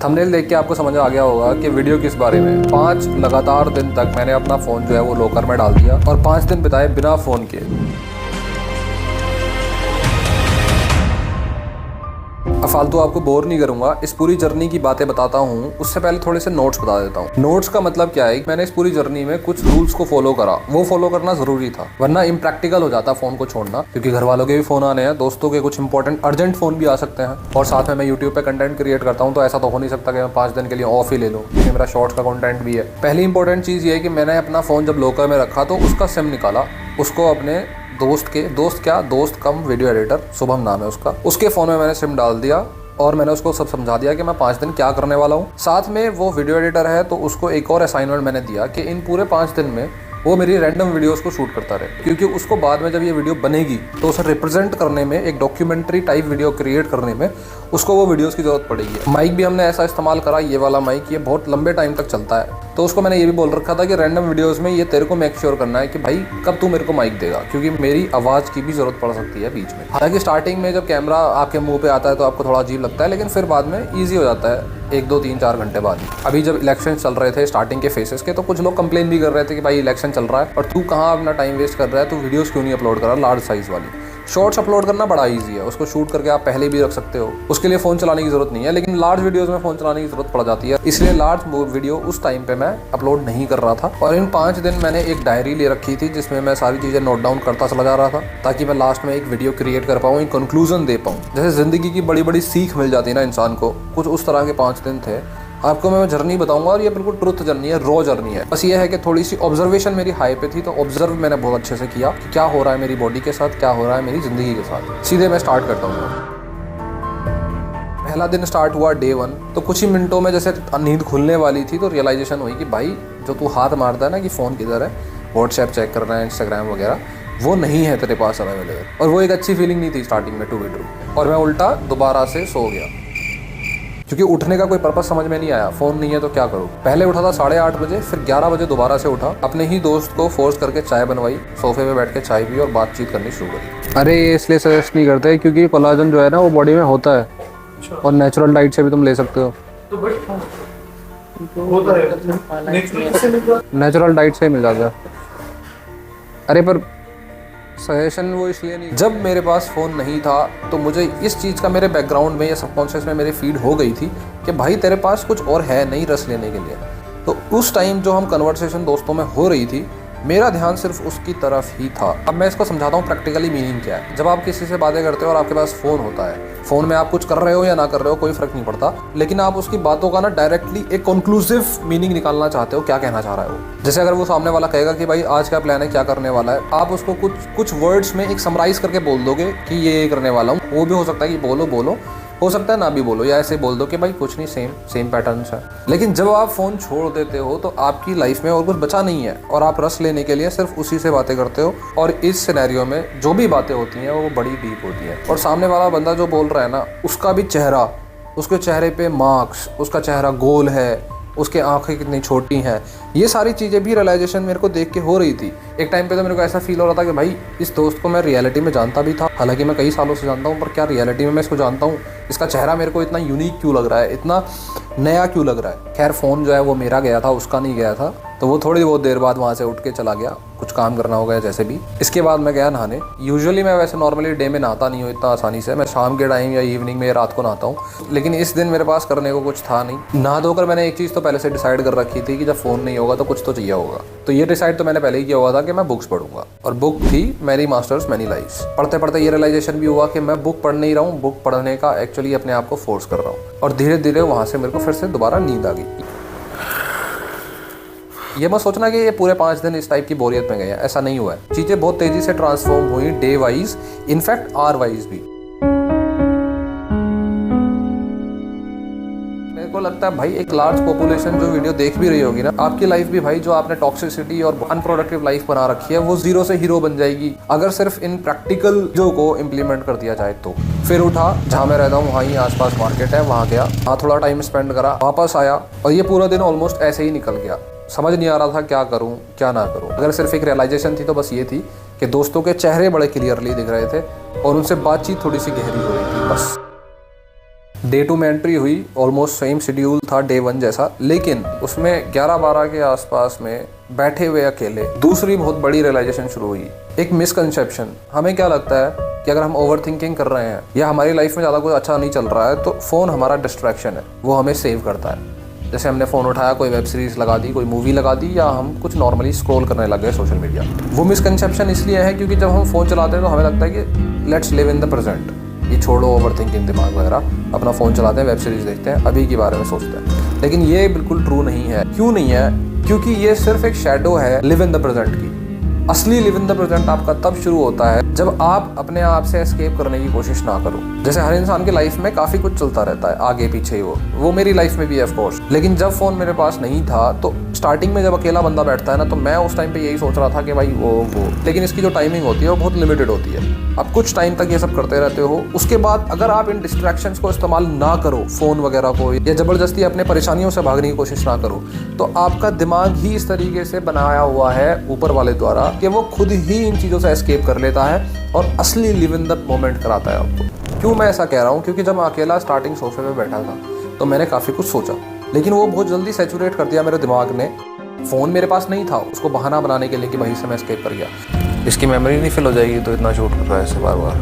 Thumbnail देख के आपको समझ आ गया होगा कि वीडियो किस बारे में। 5 लगातार दिन तक मैंने अपना फ़ोन जो है वो लॉकर में डाल दिया और 5 दिन बिताए बिना फ़ोन के। अब फालतू आपको बोर नहीं करूंगा, इस पूरी जर्नी की बातें बताता हूँ। उससे पहले थोड़े से नोट्स बता देता हूँ। नोट्स का मतलब क्या है, मैंने इस पूरी जर्नी में कुछ रूल्स को फॉलो करा, वो फॉलो करना जरूरी था, वरना इम्प्रैक्टिकल हो जाता फोन को छोड़ना, क्योंकि घर वालों के भी फोन आने हैं, दोस्तों के कुछ इंपॉर्टेंट अर्जेंट फोन भी आ सकते हैं, और साथ में मैं यूट्यूब पे कंटेंट क्रिएट करता हूँ, तो ऐसा तो हो नहीं सकता कि मैं 5 दिन के लिए ऑफ ही ले लूँ, क्योंकि मेरा शॉर्ट्स का कंटेंट भी है। पहली इंपॉर्टेंट चीज़ ये है कि मैंने अपना फ़ोन जब लॉकर में रखा तो उसका सिम निकाला, उसको अपने दोस्त कम वीडियो एडिटर शुभम नाम है उसका, उसके फ़ोन में मैंने सिम डाल दिया और मैंने उसको सब समझा दिया कि मैं 5 दिन क्या करने वाला हूँ। साथ में वो वीडियो एडिटर है तो उसको एक और असाइनमेंट मैंने दिया कि इन पूरे 5 दिन में वो मेरी रैंडम वीडियोस को शूट करता रहे, क्योंकि उसको बाद में जब ये वीडियो बनेगी तो उसे रिप्रेजेंट करने में, एक डॉक्यूमेंट्री टाइप वीडियो क्रिएट करने में उसको वो वीडियोस की जरूरत पड़ेगी। माइक भी हमने ऐसा इस्तेमाल करा, ये वाला माइक, ये बहुत लंबे टाइम तक चलता है, तो उसको मैंने ये भी बोल रखा था कि रैंडम वीडियोस में ये तेरे को मेक श्योर करना है कि भाई कब तू मेरे को माइक देगा, क्योंकि मेरी आवाज़ की भी ज़रूरत पड़ सकती है बीच में। हालांकि स्टार्टिंग में जब कैमरा आपके मुंह पे आता है तो आपको थोड़ा अजीब लगता है, लेकिन फिर बाद में ईजी हो जाता है 1, 2, 3, 4 घंटे बाद। अभी जब इलेक्शन चल रहे थे स्टार्टिंग के फेसेस के, तो कुछ लोग कंप्लेन भी कर रहे थे कि भाई इलेक्शन चल रहा है और तू कहाँ अपना टाइम वेस्ट कर रहा है, तो वीडियोस क्यों नहीं अपलोड कर रहा लार्ज साइज़ वाली। शॉर्ट्स अपलोड करना बड़ा इजी है, उसको शूट करके आप पहले भी रख सकते हो, उसके लिए फ़ोन चलाने की ज़रूरत नहीं है, लेकिन लार्ज वीडियोस में फ़ोन चलाने की ज़रूरत पड़ जाती है, इसलिए लार्ज वीडियो उस टाइम पे मैं अपलोड नहीं कर रहा था। और इन 5 दिन मैंने एक डायरी ले रखी थी जिसमें मैं सारी चीज़ें नोट डाउन करता चला जा रहा था, ताकि मैं लास्ट में एक वीडियो क्रिएट कर पाऊँ, एक कंक्लूजन दे पाऊँ। जैसे ज़िंदगी की बड़ी बड़ी सीख मिल जाती है ना इंसान को, कुछ उस तरह के 5 दिन थे। आपको मैं जर्नी बताऊंगा और ये बिल्कुल ट्रुथ जर्नी है, रॉ जर्नी है। बस ये है कि थोड़ी सी ऑब्जर्वेशन मेरी हाई पे थी, तो ऑब्जर्व मैंने बहुत अच्छे से किया कि क्या हो रहा है मेरी बॉडी के साथ, क्या हो रहा है मेरी ज़िंदगी के साथ। सीधे मैं स्टार्ट करता हूँ। पहला दिन स्टार्ट हुआ डे 1, तो कुछ ही मिनटों में जैसे नींद खुलने वाली थी तो रियलाइजेशन हुई कि भाई जो तू हाथ मारता है ना कि फ़ोन किधर है, व्हाट्सएप चेक करना है, इंस्टाग्राम वगैरह, वो नहीं है तेरे पास अवेलेबल। और वो एक अच्छी फीलिंग नहीं थी स्टार्टिंग में, टू बी ट्रू। और मैं उल्टा दोबारा से सो गया, क्योंकि उठने का कोई पर्पस समझ में नहीं आया, फ़ोन नहीं है तो क्या करूँ। पहले उठा था 8:30 बजे, फिर 11 बजे दोबारा से उठा, अपने ही दोस्त को फोर्स करके चाय बनवाई, सोफे पे बैठ के चाय पी और बातचीत करनी शुरू करी। अरे इसलिए सजेस्ट नहीं करते क्योंकि कोलाजन जो है ना वो बॉडी में होता है, और नेचुरल डाइट से भी तुम ले सकते हो, नेचुरल डाइट से ही मिल जाता है। अरे पर सजेशन वो इसलिए नहीं, जब मेरे पास फ़ोन नहीं था तो मुझे इस चीज़ का मेरे बैकग्राउंड में या सबकॉन्शियस में मेरे फीड हो गई थी कि भाई तेरे पास कुछ और है नहीं रस लेने के लिए। तो उस टाइम जो हम कन्वर्सेशन दोस्तों में हो रही थी, मेरा ध्यान सिर्फ उसकी तरफ ही था। अब मैं इसको समझाता हूँ प्रैक्टिकली मीनिंग क्या है। जब आप किसी से बातें करते हो और आपके पास फ़ोन होता है, फ़ोन में आप कुछ कर रहे हो या ना कर रहे हो कोई फ़र्क नहीं पड़ता, लेकिन आप उसकी बातों का ना डायरेक्टली एक कंक्लूसिव मीनिंग निकालना चाहते हो, क्या कहना चाह रहा है वो। जैसे अगर वो सामने वाला कहेगा कि भाई आज क्या प्लान है, क्या करने वाला है, आप उसको कुछ वर्ड्स में एक समराइज़ करके बोल दोगे कि ये करने वाला हूँ। वो भी हो सकता है कि बोलो, हो सकता है ना भी बोलो, या ऐसे बोल दो कि भाई कुछ नहीं, सेम पैटर्न्स है। लेकिन जब आप फ़ोन छोड़ देते हो तो आपकी लाइफ में और कुछ बचा नहीं है, और आप रस लेने के लिए सिर्फ उसी से बातें करते हो। और इस सिनेरियो में जो भी बातें होती हैं वो बड़ी डीप होती हैं, और सामने वाला बंदा जो बोल रहा है ना, उसका भी चेहरा, उसके चेहरे पे मार्क्स, उसका चेहरा गोल है, उसके आंखें कितनी छोटी हैं, ये सारी चीज़ें भी रियलाइजेशन मेरे को देख के हो रही थी। एक टाइम पे तो मेरे को ऐसा फील हो रहा था कि भाई इस दोस्त को मैं रियलिटी में जानता भी था, हालांकि मैं कई सालों से जानता हूँ, पर क्या रियलिटी में मैं इसको जानता हूँ, इसका चेहरा मेरे को इतना यूनिक क्यों लग रहा है, इतना नया क्यों लग रहा है। खैर फ़ोन जो है वो मेरा गया था, उसका नहीं गया था, तो वो थोड़ी बहुत देर बाद वहाँ से उठ के चला गया, कुछ काम करना हो गया जैसे भी। इसके बाद मैं गया नहाने। यूजुअली मैं वैसे नॉर्मली डे में नहाता नहीं हूँ इतना आसानी से, मैं शाम के टाइम या इवनिंग में या रात को नहाता हूँ, लेकिन इस दिन मेरे पास करने को कुछ था नहीं। नहा धोकर मैंने एक चीज़ तो पहले से डिसाइड कर रखी थी कि जब फ़ोन नहीं होगा तो कुछ तो चाहिए होगा, तो ये डिसाइड तो मैंने पहले ही किया हुआ था कि मैं बुक्स पढ़ूंगा, और बुक थी मैनी मास्टर्स मैनी लाइफ्स। पढ़ते पढ़ते ये रियलाइजेशन भी हुआ कि मैं बुक पढ़ नहीं रहा हूँ, बुक पढ़ने का एक्चुअली अपने आप को फोर्स कर रहा हूँ, और धीरे धीरे वहाँ से मेरे को फिर से दोबारा नींद आ गई। ये मत सोचना कि ये पूरे 5 दिन इस टाइप की बोरियत में गए हैं, ऐसा नहीं हुआ है। चीज़ें बहुत तेज़ी से ट्रांसफॉर्म हुई, day wise, in fact hour wise भी। मेरे को लगता है भाई एक लार्ज पॉपुलेशन जो वीडियो देख भी रही होगी ना, आपकी लाइफ भी भाई जो आपने टॉक्सिसिटी और अनप्रोडक्टिव लाइफ बना रखी है, वो जीरो से हीरो बन जाएगी अगर सिर्फ इन प्रैक्टिकल जो को इम्प्लीमेंट कर दिया जाए तो। फिर उठा, जहाँ मैं रहता हूँ वहीं आसपास मार्केट है, वहाँ गया, वहाँ थोड़ा टाइम स्पेंड करा, वापस आया, और ये पूरा दिन ऑलमोस्ट ऐसे ही निकल गया। समझ नहीं आ रहा था क्या करूं क्या ना करूं। अगर सिर्फ एक रियलाइजेशन थी तो बस ये थी कि दोस्तों के चेहरे बड़े क्लियरली दिख रहे थे और उनसे बातचीत थोड़ी सी गहरी हो रही थी, बस। डे 2 में एंट्री हुई, ऑलमोस्ट सेम शेड्यूल था डे 1 जैसा, लेकिन उसमें 11-12 के आसपास में बैठे हुए अकेले दूसरी बहुत बड़ी रियलाइजेशन शुरू हुई। एक मिसकंसेप्शन, हमें क्या लगता है कि अगर हम ओवर थिंकिंग कर रहे हैं या हमारी लाइफ में ज़्यादा कुछ अच्छा नहीं चल रहा है तो फ़ोन हमारा डिस्ट्रैक्शन है, वो हमें सेव करता है। जैसे हमने फ़ोन उठाया, कोई वेब सीरीज़ लगा दी, कोई मूवी लगा दी, या हम कुछ नॉर्मली स्क्रॉल करने लग गए सोशल मीडिया। वो मिसकंसेप्शन इसलिए है क्योंकि जब हम फ़ोन चलाते हैं तो हमें लगता है कि let's live in the present, ये छोड़ो ओवर थिंकिंग दिमाग वगैरह, अपना फ़ोन चलाते हैं, वेब सीरीज़ देखते हैं, अभी के बारे में सोचते हैं। लेकिन ये बिल्कुल ट्रू नहीं है। क्यों नहीं है? क्योंकि ये सिर्फ एक शैडो है लिव इन द प्रेजेंट की। असली लिव इन द प्रेजेंट आपका तब शुरू होता है जब आप अपने आप से एस्केप करने की कोशिश ना करो। जैसे हर इंसान की लाइफ में काफ़ी कुछ चलता रहता है, आगे पीछे ही वो मेरी लाइफ में भी है ऑफ कोर्स। लेकिन जब फ़ोन मेरे पास नहीं था तो स्टार्टिंग में जब अकेला बंदा बैठता है ना, तो मैं उस टाइम पे यही सोच रहा था कि भाई वो लेकिन इसकी जो टाइमिंग होती है वो बहुत लिमिटेड होती है। आप कुछ टाइम तक ये सब करते रहते हो, उसके बाद अगर आप इन डिस्ट्रैक्शंस को इस्तेमाल ना करो, फ़ोन वगैरह को, या ज़बरदस्ती अपने परेशानियों से भागने की कोशिश ना करो, तो आपका दिमाग ही इस तरीके से बनाया हुआ है ऊपर वाले द्वारा कि वो खुद ही इन चीज़ों से एस्केप कर लेता है और असली लिव इन द मोमेंट कराता है आपको। क्यों मैं ऐसा कह रहा हूँ? क्योंकि जब मैं अकेला स्टार्टिंग सोफे पे बैठा था तो मैंने काफ़ी कुछ सोचा, लेकिन वो बहुत जल्दी सैचुरेट कर दिया मेरे दिमाग ने। फ़ोन मेरे पास नहीं था, उसको बहाना बनाने के लिए कि वहीं से मैं एस्केप कर गया। इसकी मेमोरी नहीं फिल हो जाएगी तो इतना शूट कर रहा है ऐसे बार बार,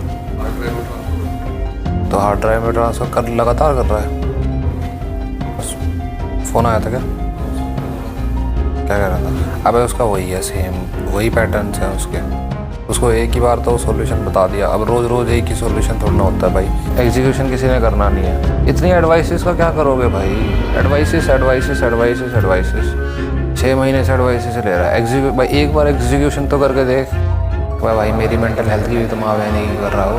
तो हार्ड ड्राइव में ट्रांसफ़र कर लगातार कर रहा है। बस फ़ोन आया था क्या कह रहा था? अबे उसका वही है, सेम वही पैटर्न्स हैं उसको एक ही बार तो सॉल्यूशन बता दिया। अब रोज़ रोज़ एक ही सॉल्यूशन थोड़ा ना होता है भाई, एग्जीक्यूशन किसी ने करना नहीं है। इतनी एडवाइसेस का क्या करोगे भाई? एडवाइसेस 6 महीने से एडवाइसेस ले रहा है। भाई एक बार एग्जीक्यूशन तो करके देख। भाई मेरी मेंटल हेल्थ की भी तो माँ नहीं कर रहा हो।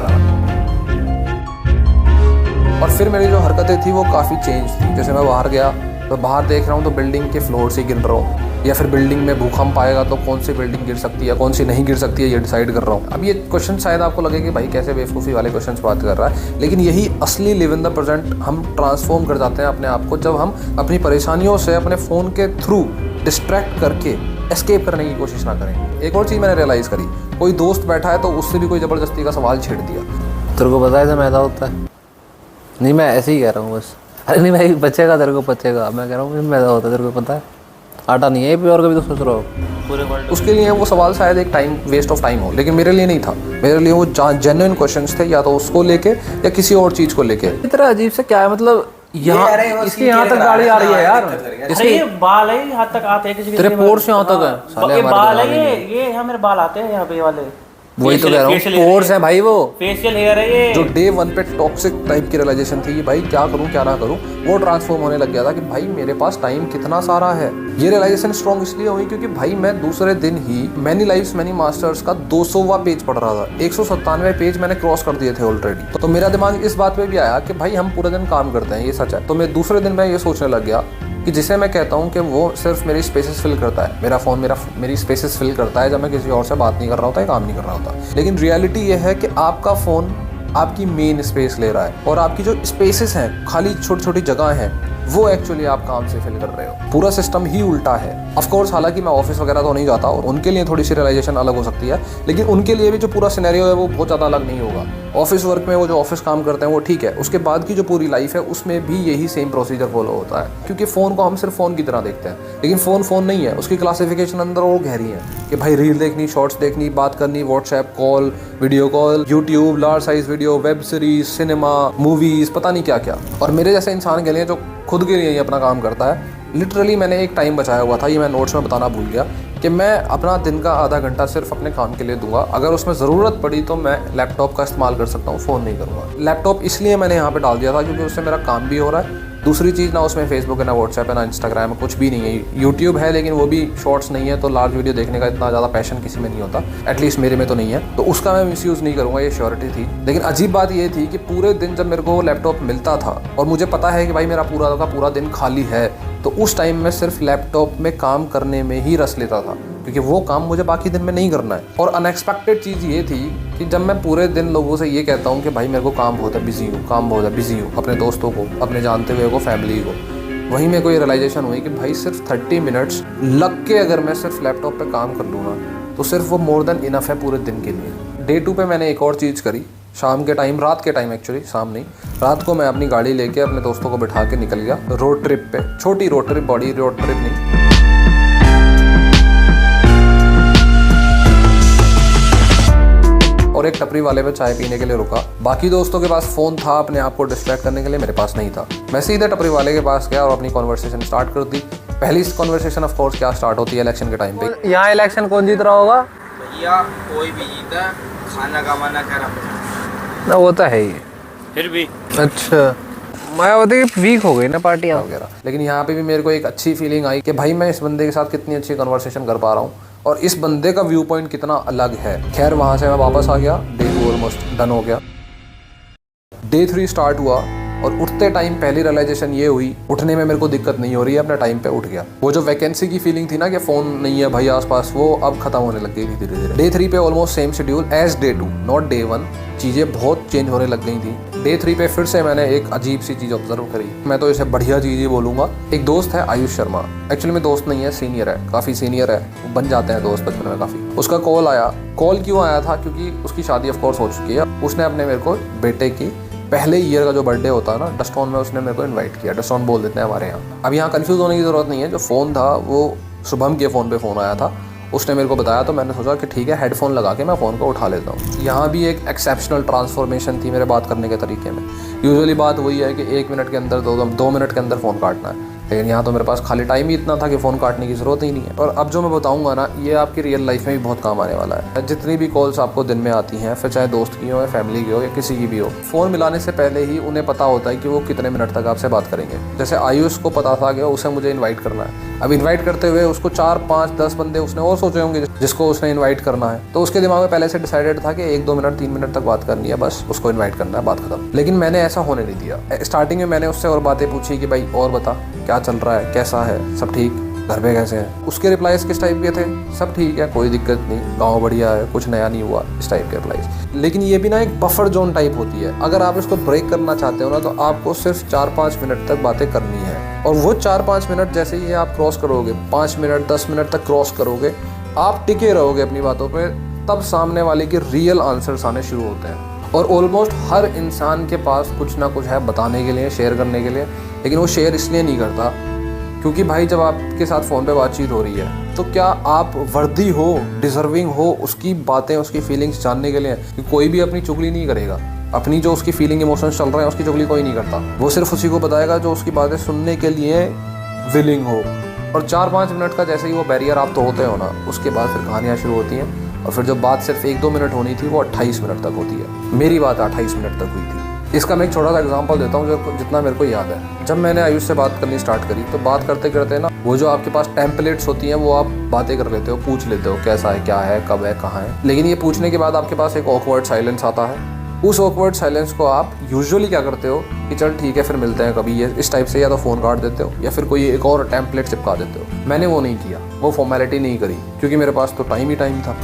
और फिर मेरी जो हरकतें थी वो काफ़ी चेंज थी। जैसे मैं बाहर गया तो बाहर देख रहा हूँ तो बिल्डिंग के फ्लोर से गिर रहा हूँ, या फिर बिल्डिंग में भूकंप आएगा तो कौन सी बिल्डिंग गिर सकती है, कौन सी नहीं गिर सकती है, ये डिसाइड कर रहा हूँ। अब ये क्वेश्चन शायद आपको लगे कि भाई कैसे बेवकूफ़ी वाले क्वेश्चन बात कर रहा है, लेकिन यही असली लिव इन द प्रेजेंट हम ट्रांसफॉर्म कर जाते हैं अपने आप को, जब हम अपनी परेशानियों से अपने फ़ोन के थ्रू डिस्ट्रैक्ट करके एस्केप करने की कोशिश ना करें। एक और चीज़ मैंने रियलाइज़ करी, कोई दोस्त बैठा है तो उससे भी कोई ज़बरदस्ती का सवाल छेड़ दिया। तेरे को पता है था मैदा होता है? नहीं, मैं ऐसे ही कह रहा हूँ बस। अरे नहीं भाई, बचेगा तेरे को, बचेगा। मैं कह रहा हूँ मैदा होता है, तेरे को पता है? आटा नहीं है ये, और कभी तो सोच रहा हो पूरे वर्ल्ड। उसके लिए वो सवाल शायद एक टाइम वेस्ट ऑफ टाइम हो, लेकिन मेरे लिए नहीं था। मेरे लिए वो जेन्युइन क्वेश्चंस थे, या तो उसको लेके या किसी और चीज़ को लेके। इतना अजीब से क्या है, मतलब यहाँ इसके यहाँ तक गाड़ी आ रही है यार। अरे ये बाल है, यहाँ तक आते हैं। तेरे पोर्स यहाँ तक है साले। ये बाल है, ये यहाँ मेरे बाल आते हैं यहाँ पे वाले। वही तो कह रहा हूँ, पोर्स है भाई, वो फेशियल हेयर है ये। जो डे 1 पे टॉक्सिक टाइप की रियलाइजेशन थी कि भाई क्या करूं क्या ना करूं, वो ट्रांसफॉर्म होने लग गया था कि भाई मेरे पास टाइम कितना सारा है। ये रियलाइजेशन स्ट्रॉन्ग इसलिए हुई क्योंकि भाई मैं दूसरे दिन ही मैनी लाइव्स मैनी मास्टर्स का 200वां पेज पढ़ रहा था। 197वें पेज मैंने क्रॉस कर दिए थे ऑलरेडी। तो मेरा दिमाग इस बात पे भी आया कि भाई हम पूरे दिन काम करते हैं, ये सच है। तो मैं दूसरे दिन मैं ये सोचने लग गया कि जिसे मैं कहता हूँ कि वो सिर्फ मेरी स्पेसेस फिल करता है, मेरा फ़ोन मेरी स्पेसेस फिल करता है जब मैं किसी और से बात नहीं कर रहा होता, काम नहीं कर रहा होता। लेकिन रियलिटी ये है कि आपका फ़ोन आपकी मेन स्पेस ले रहा है, और आपकी जो स्पेसेस हैं, खाली छोटी छोटी जगह हैं, वो एक्चुअली आप काम से फिल कर रहे हो। पूरा सिस्टम ही उल्टा है। ऑफ कोर्स हालांकि मैं ऑफिस वगैरह तो नहीं जाता और उनके लिए थोड़ी सी रियलाइजेशन अलग हो सकती है, लेकिन उनके लिए भी जो पूरा सिनेरियो है वो बहुत ज़्यादा अलग नहीं होगा। ऑफिस वर्क में वो जो ऑफिस काम करते हैं वो ठीक है, उसके बाद की जो पूरी लाइफ है उसमें भी यही सेम प्रोसीजर फॉलो होता है। क्योंकि फ़ोन को हम सिर्फ फ़ोन की तरह देखते हैं, लेकिन फ़ोन नहीं है, उसकी क्लासिफिकेशन अंदर और गहरी है कि भाई रील देखनी, शॉर्ट्स देखनी, बात करनी, WhatsApp call, video call, YouTube, large size video, web series, cinema, movies, पता नहीं क्या क्या। और मेरे जैसे इंसान के लिए जो खुद के लिए ही अपना काम करता है, लिटरली मैंने एक टाइम बचाया हुआ था, ये मैं नोट्स में बताना भूल गया, कि मैं अपना दिन का आधा घंटा सिर्फ अपने काम के लिए दूंगा। अगर उसमें ज़रूरत पड़ी तो मैं लैपटॉप का इस्तेमाल कर सकता हूँ, फ़ोन नहीं करूँगा। लैपटॉप इसलिए मैंने यहाँ पे डाल दिया था क्योंकि उससे मेरा काम भी हो रहा है। दूसरी चीज़, ना उसमें फेसबुक है, ना व्हाट्सएप है, ना इंस्टाग्राम है, कुछ भी नहीं है। यूट्यूब है लेकिन वो भी शॉर्ट्स नहीं है, तो लार्ज वीडियो देखने का इतना ज़्यादा पैशन किसी में नहीं होता, एटलीस्ट मेरे में तो नहीं है, तो उसका मैं मिसयूज़ नहीं करूँगा, ये श्योरिटी थी। लेकिन अजीब बात ये थी कि पूरे दिन जब मेरे को वो लैपटॉप मिलता था और मुझे पता है कि भाई मेरा पूरा का पूरा दिन खाली है, तो उस टाइम में सिर्फ लैपटॉप में काम करने में ही रस लेता था, क्योंकि वो काम मुझे बाकी दिन में नहीं करना है। और अनएक्सपेक्टेड चीज़ ये थी कि जब मैं पूरे दिन लोगों से ये कहता हूँ कि भाई मेरे को काम बहुत है, बिजी हूँ, काम बहुत है, बिजी हूँ, अपने दोस्तों को, अपने जानते हुए को, फैमिली को, वहीं में कोई रियलाइजेशन हुई कि भाई सिर्फ 30 मिनट्स लग के अगर मैं सिर्फ लैपटॉप पे काम कर लूँगा तो सिर्फ वो मोर देन इनफ है पूरे दिन के लिए। डे 2 पे मैंने एक और चीज़ करी, शाम के टाइम, रात के टाइम एक्चुअली, शाम नहीं, रात को मैं अपनी गाड़ी लेके अपने दोस्तों को बिठा के निकल गया रोड ट्रिप पे। छोटी रोड ट्रिप, बड़ी रोड ट्रिप नहीं। और एक टपरी वाले पे चाय पीने के लिए रुका। बाकी दोस्तों के पास फ़ोन था अपने आप को डिस्ट्रैक्ट करने के लिए, मेरे पास नहीं था। मैं सीधे टपरी वाले के पास गया और अपनी कॉन्वर्सेशन स्टार्ट कर दी। पहली कॉन्वर्सेशन ऑफ कोर्स क्या स्टार्ट होती है इलेक्शन के टाइम पे। यहाँ इलेक्शन कौन जीत रहा होगा? भैया कोई भी जीता, खाना का मना करा। ना वो तो है ही। फिर भी अच्छा, मायावती वीक हो गई ना पार्टी वगैरह। लेकिन यहाँ पे भी मेरे को एक अच्छी फीलिंग आई कि भाई मैं इस बंदे के साथ कितनी अच्छी कन्वर्सेशन कर पा रहा हूँ और इस बंदे का व्यू पॉइंट कितना अलग है। खैर वहाँ से मैं वापस आ गया, डे 2 ऑलमोस्ट डन हो गया। डे 3 स्टार्ट हुआ और उठते टाइम पहली रियलाइजेशन ये हुई, उठने में मेरे को दिक्कत नहीं हो रही है, अपने टाइम पे उठ गया। वो जो वैकेंसी की फीलिंग थी ना कि फ़ोन नहीं है भाई आसपास, वो अब खत्म होने लग गई थी धीरे धीरे। डे 3 पे almost same schedule as day 2, not day 1। चीज़ें बहुत चेंज होने लग गई थी। डे 3 पे फिर से मैंने एक अजीब सी चीज़ ऑब्जर्व करी। मैं तो इसे बढ़िया चीज़ ही बोलूँगा। एक दोस्त है आयुष शर्मा, एक्चुअली में दोस्त नहीं है, सीनियर है, काफ़ी सीनियर है, बन जाते हैं दोस्त बचपन में काफ़ी। उसका कॉल आया। कॉल क्यों आया था? क्योंकि उसकी शादी ऑफ कोर्स हो चुकी है। उसने अपने मेरे को बेटे की पहले ईयर का जो बर्थडे होता है ना, डस्टॉन में, उसने मेरे को इनवाइट किया। डस्टॉन बोल देते हैं हमारे यहाँ। अब यहाँ कंफ्यूज होने की ज़रूरत नहीं है। जो फ़ोन था वो शुभम के फ़ोन पे फ़ोन आया था, उसने मेरे को बताया, तो मैंने सोचा कि ठीक है हेडफोन लगा के मैं फ़ोन को उठा लेता हूँ। यहाँ भी एक एक्सेप्शनल ट्रांसफॉर्मेशन थी मेरे बात करने के तरीके में। यूजुअली बात वही है कि 1 मिनट के अंदर 2 मिनट के अंदर फ़ोन काटना है, लेकिन यहाँ तो मेरे पास खाली टाइम ही इतना था कि फ़ोन काटने की ज़रूरत ही नहीं है। और अब जो मैं बताऊँगा ना, ये आपकी रियल लाइफ में भी बहुत काम आने वाला है। जितनी भी कॉल्स आपको दिन में आती हैं, फिर चाहे दोस्त की हो या फैमिली की हो या किसी की भी हो, फ़ोन मिलाने से पहले ही उन्हें पता होता है कि वो कितने मिनट तक आपसे बात करेंगे। जैसे आयुष को पता था कि उसे मुझे इन्वाइट करना है। अब इन्वाइट करते हुए उसको 4, 5, 10 बंदे उसने और सोचे होंगे जिसको उसने इन्वाइट करना है, तो उसके दिमाग में पहले से डिसाइडेड था कि 1, 2 मिनट, 3 मिनट तक बात करनी है, बस उसको इन्वाइट करना है, बात खत्म। लेकिन मैंने ऐसा होने नहीं दिया। स्टार्टिंग में मैंने उससे और बातें पूछी कि भाई और बता, क्या चल रहा है, कैसा है, सब ठीक, घर पे कैसे हैं। उसके रिप्लाईज किस टाइप के थे? सब ठीक है, कोई दिक्कत नहीं, गाँव बढ़िया है, कुछ नया नहीं हुआ, इस टाइप के रिप्लाईज। लेकिन ये भी ना एक बफर जोन टाइप होती है। अगर आप इसको ब्रेक करना चाहते हो ना, तो आपको सिर्फ 4-5 मिनट तक बातें करनी है। और वो 4-5 मिनट जैसे ही आप क्रॉस करोगे, 5 मिनट 10 मिनट तक क्रॉस करोगे, आप टिके रहोगे अपनी बातों पे, तब सामने वाले के रियल आंसर्स आने शुरू होते हैं। और ऑलमोस्ट हर इंसान के पास कुछ ना कुछ है बताने के लिए, शेयर करने के लिए, लेकिन वो शेयर इसलिए नहीं करता क्योंकि भाई जब आपके साथ फ़ोन पे बातचीत हो रही है, तो क्या आप वर्दी हो, डिज़र्विंग हो उसकी बातें, उसकी फीलिंग्स जानने के लिए? कि कोई भी अपनी चुगली नहीं करेगा। अपनी जो उसकी फीलिंग इमोशंस चल रहे हैं, उसकी चुगली कोई नहीं करता। वो सिर्फ उसी को बताएगा जो उसकी बातें सुनने के लिए विलिंग हो। और 4-5 मिनट का जैसे ही वो बैरियर आप तोड़ते हो ना, उसके बाद फिर कहानियाँ शुरू होती हैं। और फिर जो बात सिर्फ 1-2 मिनट होनी थी, वो 28 मिनट तक होती है। मेरी बात 28 मिनट तक हुई थी। इसका मैं एक छोटा सा एग्जांपल देता हूँ जो जितना मेरे को याद है। जब मैंने आयुष से बात करनी स्टार्ट करी, तो बात करते करते ना, वो जो आपके पास टेम्पलेट्स होती हैं, वो आप बातें कर लेते हो, पूछ लेते हो कैसा है, क्या है, कब है, कहाँ है। लेकिन ये पूछने के बाद आपके पास एक ऑकवर्ड साइलेंस आता है। उस ऑकवर्ड साइलेंस को आप यूजुअली क्या करते हो कि चल ठीक है फिर मिलते हैं कभी, ये इस टाइप से या तो फ़ोन काट देते हो या फिर कोई एक और टेम्पलेट चिपका देते हो। मैंने वो नहीं किया, वो फॉर्मेलिटी नहीं करी, क्योंकि मेरे पास तो टाइम ही टाइम था।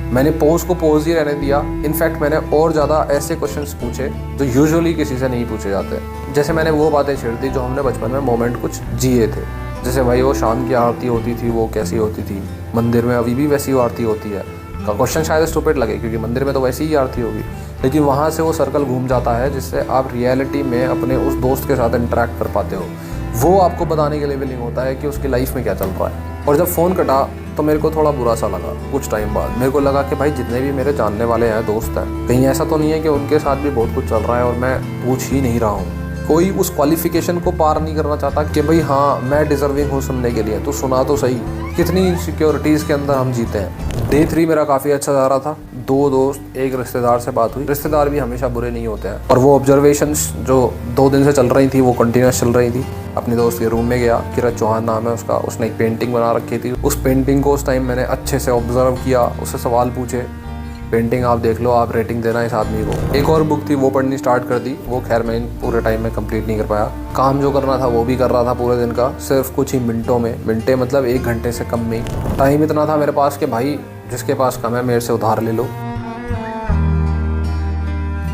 मैंने पोज को पोज ही रहने दिया। इनफैक्ट मैंने और ज़्यादा ऐसे क्वेश्चंस पूछे जो यूजुअली किसी से नहीं पूछे जाते। जैसे मैंने वो बातें छेड़ दी जो हमने बचपन में मोमेंट कुछ जिए थे। जैसे भाई वो शाम की आरती होती थी, वो कैसी होती थी, मंदिर में अभी भी वैसी आरती होती है। का क्वेश्चन शायद स्टूपिड लगे क्योंकि मंदिर में तो वैसी ही आरती होगी, लेकिन वहाँ से वो सर्कल घूम जाता है जिससे आप रियलिटी में अपने उस दोस्त के साथ इंटरेक्ट कर पाते हो। वो आपको बताने के लिए विलिंग होता है कि उसकी लाइफ में क्या चल रहा है। और जब फ़ोन कटा तो मेरे को थोड़ा बुरा सा लगा। कुछ टाइम बाद मेरे को लगा कि भाई जितने भी मेरे जानने वाले हैं, दोस्त हैं, कहीं ऐसा तो नहीं है कि उनके साथ भी बहुत कुछ चल रहा है और मैं पूछ ही नहीं रहा हूँ। कोई उस क्वालिफिकेशन को पार नहीं करना चाहता कि भाई हाँ मैं डिजर्विंग हूँ सुनने के लिए, तो सुना तो सही। कितनी इनसिक्योरिटीज़ के अंदर हम जीते हैं। डे 3 मेरा काफ़ी अच्छा जा रहा था। 2 दोस्त, एक रिश्तेदार से बात हुई। रिश्तेदार भी हमेशा बुरे नहीं होते हैं। और वो ऑब्जर्वेशंस जो 2 दिन से चल रही थी, वो कंटिन्यूस चल रही थी। अपने दोस्त के रूम में गया, किरत चौहान नाम है उसका, उसने एक पेंटिंग बना रखी थी। उस पेंटिंग को उस टाइम मैंने अच्छे से ऑब्जर्व किया, उससे सवाल पूछे। पेंटिंग आप देख लो, आप रेटिंग देना इस आदमी को। एक और बुक थी, वो पढ़नी स्टार्ट कर दी। वो खैर मैं पूरे टाइम में कंप्लीट नहीं कर पाया। काम जो करना था वो भी कर रहा था पूरे दिन का, सिर्फ कुछ ही मिनटों में। मिनटें मतलब 1 घंटे से कम में। टाइम इतना था मेरे पास कि भाई जिसके पास कम है मेरे से उधार ले लो।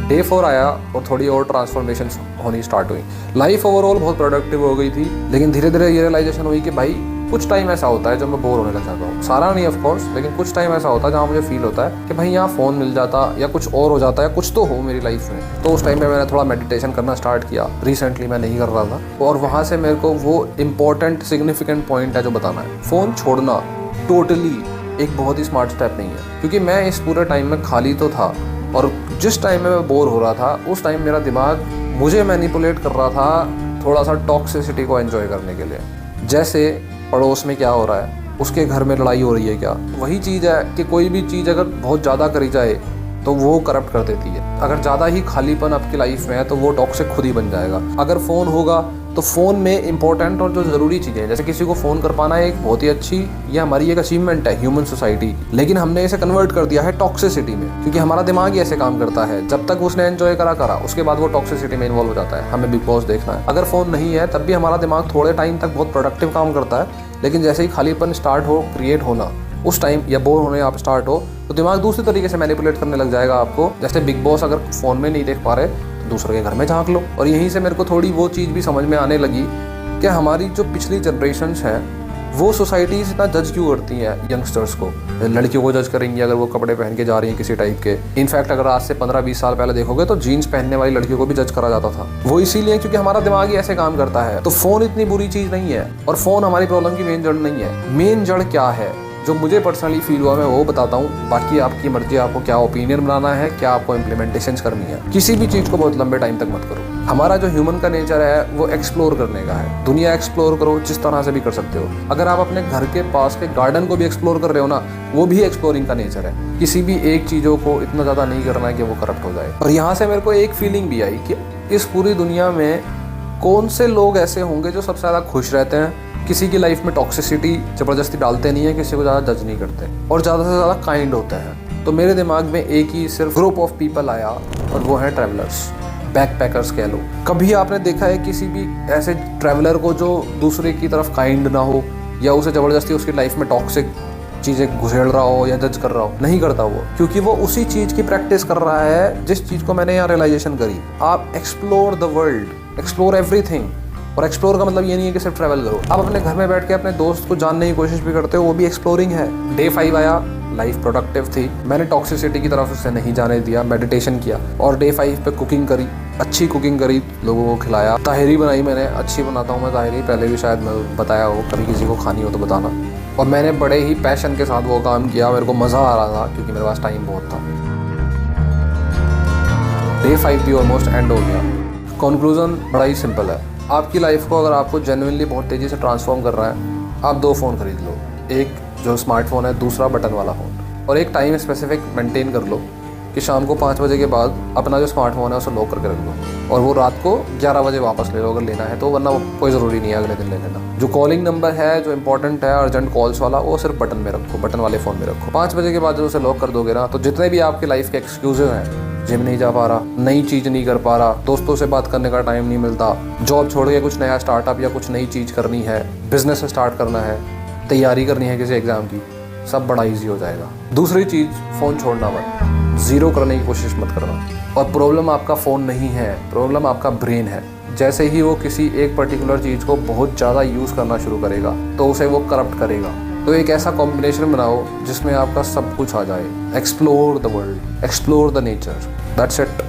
डे 4 आया और थोड़ी और ट्रांसफॉर्मेशन होनी स्टार्ट हुई। लाइफ ओवरऑल बहुत प्रोडक्टिव हो गई थी, लेकिन धीरे धीरे ये रियलाइजेशन हुई कि भाई कुछ टाइम ऐसा होता है जब मैं बोर होने लग जाता हूँ, सारा नहीं ऑफ कोर्स, लेकिन कुछ टाइम ऐसा होता है जहाँ मुझे फील होता है कि भाई यहाँ फ़ोन मिल जाता या कुछ और हो जाता है, कुछ तो हो मेरी लाइफ में। तो उस टाइम पे मैंने थोड़ा मेडिटेशन करना स्टार्ट किया। रिसेंटली मैं नहीं कर रहा था, और वहाँ से मेरे को वो इम्पोर्टेंट सिग्निफिकेंट पॉइंट है जो बताना है। फ़ोन छोड़ना टोटली एक बहुत ही स्मार्ट स्टेप नहीं है, क्योंकि मैं इस पूरे टाइम में खाली तो था, और जिस टाइम में मैं बोर हो रहा था उस टाइम मेरा दिमाग मुझे मैनिपुलेट कर रहा था थोड़ा सा टॉक्सिसिटी को एंजॉय करने के लिए। जैसे पड़ोस में क्या हो रहा है, उसके घर में लड़ाई हो रही है क्या, वही चीज़ है कि कोई भी चीज़ अगर बहुत ज़्यादा करी जाए तो वो करप्ट कर देती है। अगर ज़्यादा ही खालीपन आपकी लाइफ में है तो वो टॉक्सिक खुद ही बन जाएगा। अगर फ़ोन होगा तो फ़ोन में इंपॉर्टेंट और जो ज़रूरी चीज़ें हैं, जैसे किसी को फ़ोन कर पाना एक बहुत ही अच्छी, ये हमारी एक अचीवमेंट है ह्यूमन सोसाइटी, लेकिन हमने इसे कन्वर्ट कर दिया है टॉक्सिसिटी में, क्योंकि हमारा दिमाग ही ऐसे काम करता है। जब तक उसने एंजॉय करा उसके बाद वो टॉक्सिसिटी में इन्वॉल्व हो जाता है। हमें बिग बॉस देखना है, अगर फ़ोन नहीं है तब भी हमारा दिमाग थोड़े टाइम तक बहुत प्रोडक्टिव काम करता है, लेकिन जैसे ही खालीपन स्टार्ट हो क्रिएट होना उस टाइम, या बोर होने आप स्टार्ट हो, तो दिमाग दूसरे तरीके से मैनिपुलेट करने लग जाएगा आपको। जैसे बिग बॉस अगर फ़ोन में नहीं देख पा रहे तो दूसरे के घर में झांक लो। और यहीं से मेरे को थोड़ी वो चीज़ भी समझ में आने लगी कि हमारी जो पिछली जनरेशन्स हैं वो सोसाइटीज़ इतना जज क्यों करती हैं यंगस्टर्स को। लड़कियों को जज करेंगी अगर वो कपड़े पहन के जा रही हैं किसी टाइप के। इनफैक्ट अगर आज से 15-20 साल पहले देखोगे तो जीन्स पहनने वाली लड़कियों को भी जज करा जाता था। वो इसीलिए क्योंकि हमारा दिमाग ही ऐसे काम करता है। तो फ़ोन इतनी बुरी चीज़ नहीं है, और फ़ोन हमारी प्रॉब्लम की मेन जड़ नहीं है। मेन जड़ क्या है जो मुझे पर्सनली फील हुआ मैं वो बताता हूँ, बाकी आपकी मर्जी, आपको क्या ओपिनियन बनाना है, क्या आपको इम्प्लीमेंटेशन करनी है। किसी भी चीज़ को बहुत लंबे टाइम तक मत करो। हमारा जो ह्यूमन का नेचर है वो एक्सप्लोर करने का है। दुनिया एक्सप्लोर करो, जिस तरह से भी कर सकते हो। अगर आप अपने घर के पास के गार्डन को भी एक्सप्लोर कर रहे हो ना, वो भी एक्सप्लोरिंग का नेचर है। किसी भी एक चीज़ों को इतना ज़्यादा नहीं करना है कि वो करप्ट हो जाए। और यहाँ से मेरे को एक फीलिंग भी आई कि इस पूरी दुनिया में कौन से लोग ऐसे होंगे जो सबसे ज़्यादा खुश रहते हैं, किसी की लाइफ में टॉक्सिसिटी ज़बरदस्ती डालते नहीं है, किसी को ज़्यादा जज नहीं करते, और ज़्यादा से ज़्यादा काइंड होते हैं। तो मेरे दिमाग में एक ही सिर्फ ग्रुप ऑफ पीपल आया, और वो है ट्रैवलर्स, बैकपैकर्स कह लो। कभी आपने देखा है किसी भी ऐसे ट्रैवलर को जो दूसरे की तरफ काइंड ना हो, या उसे ज़बरदस्ती उसकी लाइफ में टॉक्सिक चीज़ें घुसेड़ रहा हो या जज कर रहा हो? नहीं करता वो, क्योंकि वो उसी चीज़ की प्रैक्टिस कर रहा है जिस चीज़ को मैंने यहाँ रियलाइजेशन करी। आप explore the world, explore everything. और एक्सप्लोर का मतलब ये नहीं है कि सिर्फ ट्रैवल करो। आप अपने घर में बैठ के अपने दोस्त को जानने की कोशिश भी करते हो, वो भी एक्सप्लोरिंग है। डे 5 आया, लाइफ प्रोडक्टिव थी, मैंने टॉक्सिसिटी की तरफ उसे नहीं जाने दिया, मेडिटेशन किया, और डे 5 पे कुकिंग करी, अच्छी कुकिंग करी, लोगों को खिलाया, ताहिरी बनाई मैंने, अच्छी बनाता हूँ मैं ताहिरी, पहले भी शायद मैं बताया हो, कभी किसी को खानी हो तो बताना। और मैंने बड़े ही पैशन के साथ वो काम किया, मेरे को मज़ा आ रहा था क्योंकि मेरे पास टाइम बहुत था। डे 5 भी ऑलमोस्ट एंड हो गया। कंक्लूजन बड़ा ही सिंपल है। आपकी लाइफ को अगर आपको जेन्युइनली बहुत तेज़ी से ट्रांसफॉर्म कर रहा है, आप 2 फ़ोन खरीद लो, एक जो स्मार्टफोन है, दूसरा बटन वाला फ़ोन, और एक टाइम स्पेसिफिक मेंटेन कर लो कि शाम को 5 बजे के बाद अपना जो स्मार्टफोन है उसे लॉक करके रख दो, और वो रात को 11 बजे वापस ले लो अगर लेना है तो, वरना कोई ज़रूरी नहीं है अगले दिन ले लेना। जो कॉलिंग नंबर है, जो इंपॉर्टेंट है, अर्जेंट कॉल्स वाला, वो सिर्फ बटन में रखो, बटन वाले फ़ोन में रखो। 5 बजे के बाद जब उसे लॉक कर दोगे ना, तो जितने भी आपकी लाइफ के एक्सक्यूज़ हैं, जिम नहीं जा पा रहा, नई चीज़ नहीं कर पा रहा, दोस्तों से बात करने का टाइम नहीं मिलता, जॉब छोड़ के कुछ नया स्टार्टअप या कुछ नई चीज़ करनी है, बिजनेस स्टार्ट करना है, तैयारी करनी है किसी एग्ज़ाम की, सब बड़ा इजी हो जाएगा। दूसरी चीज़, फ़ोन छोड़ना मत, ज़ीरो करने की कोशिश मत करना। और प्रॉब्लम आपका फ़ोन नहीं है, प्रॉब्लम आपका ब्रेन है। जैसे ही वो किसी एक पर्टिकुलर चीज़ को बहुत ज़्यादा यूज़ करना शुरू करेगा तो उसे वो करप्ट करेगा। तो एक ऐसा कॉम्बिनेशन बनाओ जिसमें आपका सब कुछ आ जाए। Explore the world, explore the nature, that's it.